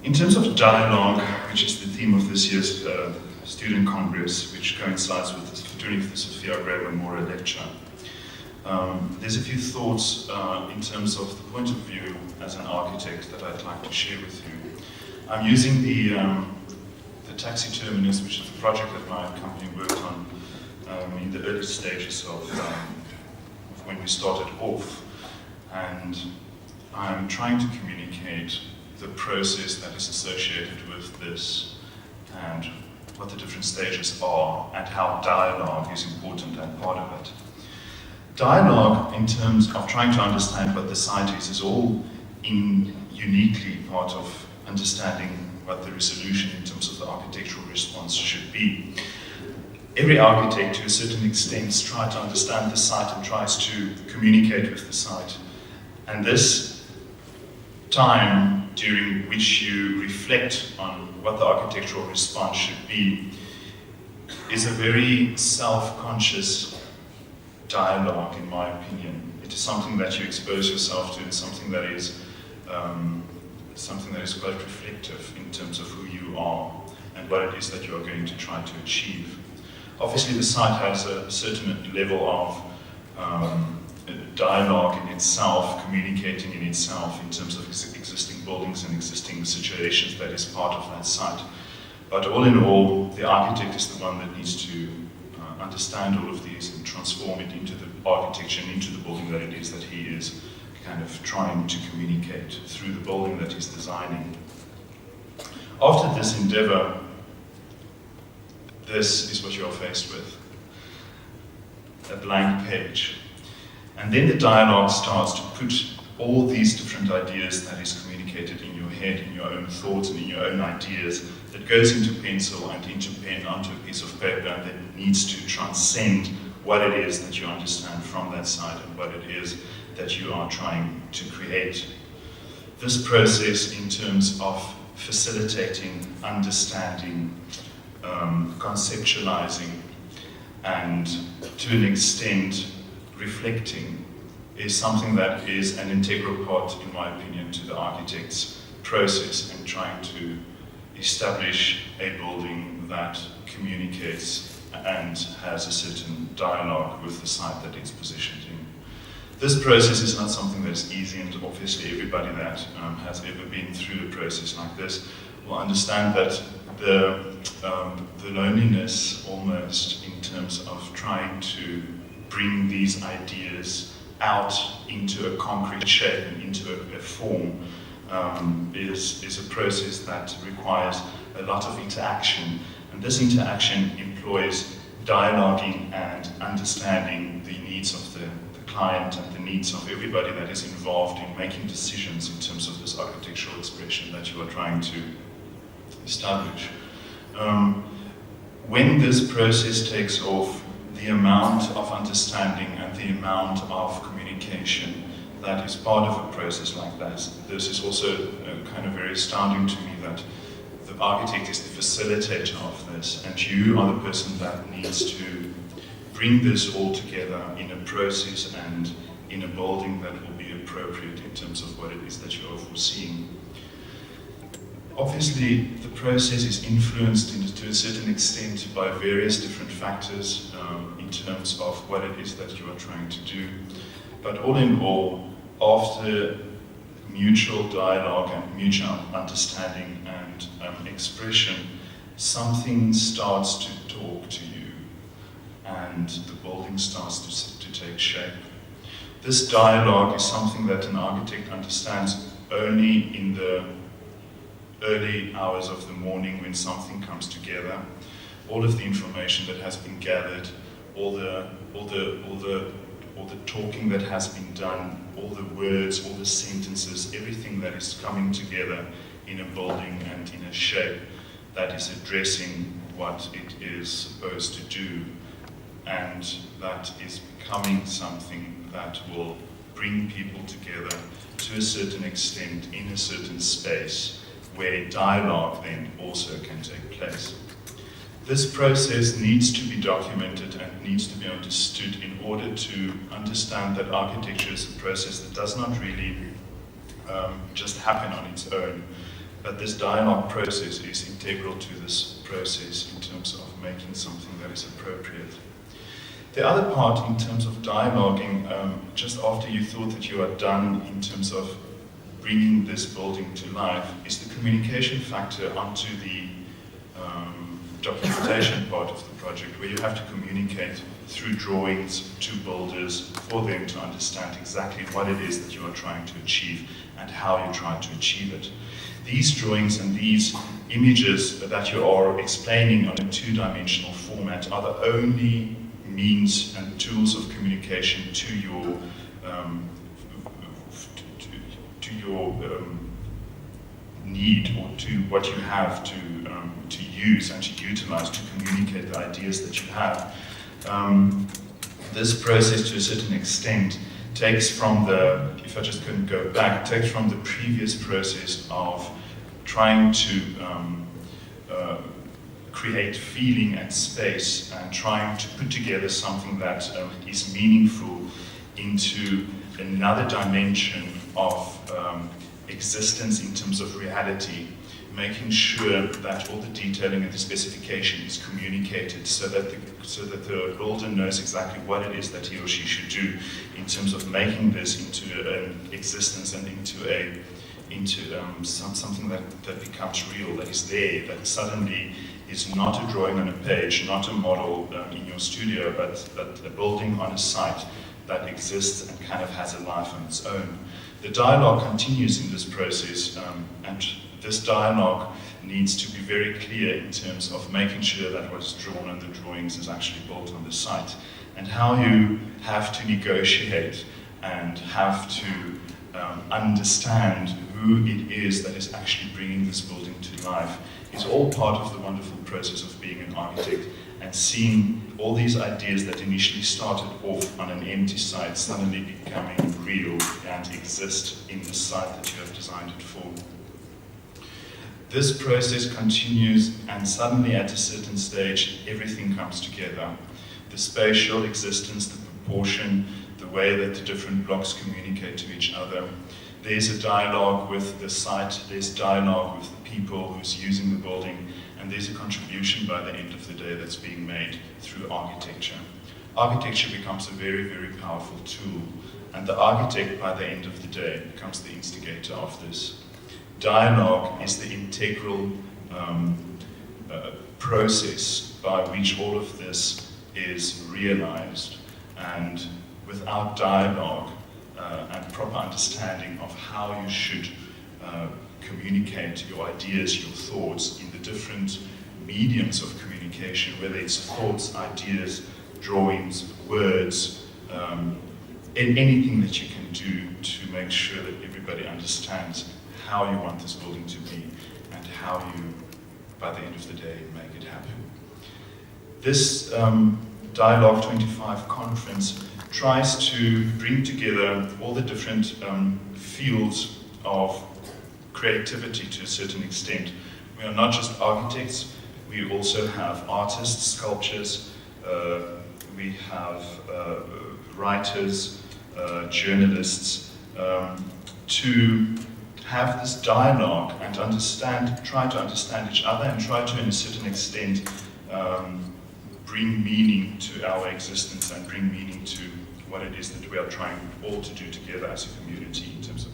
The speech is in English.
In terms of dialogue, which is the theme of this year's Student Congress, which coincides with the 20th Sophia Gray Memorial Lecture, there's a few thoughts in terms of the point of view as an architect that I'd like to share with you. I'm using the taxi terminus, which is a project that my company worked on in the early stages of when we started off, and I'm trying to communicate the process that is associated with this and what the different stages are and how dialogue is important and part of it. Dialogue, in terms of trying to understand what the site is all uniquely part of understanding what the resolution in terms of the architectural response should be. Every architect, to a certain extent, tries to understand the site and tries to communicate with the site. And this time during which you reflect on what the architectural response should be is a very self-conscious dialogue, in my opinion. It is something that you expose yourself to, and something that is quite reflective in terms of who you are and what it is that you are going to try to achieve. Obviously, the site has a certain level of dialogue in itself, communicating in itself in terms of existing buildings and existing situations that is part of that site. But all in all, the architect is the one that needs to understand all of these and transform it into the architecture and into the building that it is that he is kind of trying to communicate through the building that he's designing. After this endeavor, this is what you are faced with, a blank page. And then the dialogue starts to put all these different ideas that is communicated in your head, in your own thoughts and in your own ideas, that goes into pencil and into pen, onto a piece of paper, and that needs to transcend what it is that you understand from that site and what it is that you are trying to create. This process in terms of facilitating, understanding, conceptualizing, and to an extent reflecting is something that is an integral part, in my opinion, to the architect's process in trying to establish a building that communicates and has a certain dialogue with the site that it's positioned in. This process is not something that is easy, and obviously everybody that has ever been through a process like this will understand that the loneliness almost in terms of trying to bring these ideas out into a concrete shape and into a form is a process that requires a lot of interaction, and this interaction employs dialoguing and understanding the needs of the client and the needs of everybody that is involved in making decisions in terms of this architectural expression that you are trying to establish. When this process takes off, the amount of understanding and the amount of communication that is part of a process like this is also kind of very astounding to me, that the architect is the facilitator of this, and you are the person that needs to bring this all together in a process and in a building that will be appropriate in terms of what it is that you are foreseeing. Obviously, the process is influenced to a certain extent by various different factors in terms of what it is that you are trying to do. But all in all, after mutual dialogue and mutual understanding and expression, something starts to talk to you and the building starts to take shape. This dialogue is something that an architect understands only in the early hours of the morning when something comes together. All of the information that has been gathered, all the talking that has been done, all the words, all the sentences, everything that is coming together in a building and in a shape that is addressing what it is supposed to do, and that is becoming something that will bring people together to a certain extent in a certain space where dialogue then also can take place. This process needs to be documented and needs to be understood in order to understand that architecture is a process that does not really just happen on its own. but this dialogue process is integral to this process in terms of making something that is appropriate. The other part in terms of dialoguing, just after you thought that you are done in terms of bringing this building to life, is the communication factor onto the documentation part of the project, where you have to communicate through drawings to builders for them to understand exactly what it is that you are trying to achieve and how you try to achieve it. These drawings and these images that you are explaining on a two-dimensional format are the only means and tools of communication to your need, or to what you have to use and to utilize to communicate the ideas that you have. This process, to a certain extent, takes from the, if I just couldn't go back, takes from the previous process of trying to create feeling and space and trying to put together something that is meaningful into another dimension of existence in terms of reality, making sure that all the detailing and the specification is communicated so that the builder knows exactly what it is that he or she should do in terms of making this into an existence and into something that becomes real, that is there, that suddenly is not a drawing on a page, not a model in your studio, but a building on a site that exists and kind of has a life on its own. The dialogue continues in this process, and this dialogue needs to be very clear in terms of making sure that what is drawn on the drawings is actually built on the site, and how you have to negotiate and have to understand who it is that is actually bringing this building to life. It's all part of the wonderful process of being an architect and seeing all these ideas that initially started off on an empty site suddenly becoming real and exist in the site that you have designed it for. This process continues, and suddenly at a certain stage everything comes together. The spatial existence, the proportion, the way that the different blocks communicate to each other. There's a dialogue with the site, there's dialogue with the people who's using the building, and there's a contribution by the end of the day that's being made through architecture. Architecture becomes a very, very powerful tool, and the architect by the end of the day becomes the instigator of this. Dialogue is the integral process by which all of this is realized, and without dialogue and proper understanding of how you should communicate your ideas, your thoughts in the different mediums of communication, whether it's thoughts, ideas, drawings, words, anything that you can do to make sure that everybody understands how you want this building to be and how you, by the end of the day, make it happen. This Dialogue 25 conference tries to bring together all the different fields of creativity to a certain extent. We are not just architects, we also have artists, sculptors, we have writers, journalists, to have this dialogue and try to understand each other and try to, in a certain extent, bring meaning to our existence and bring meaning to what it is that we are trying all to do together as a community in terms of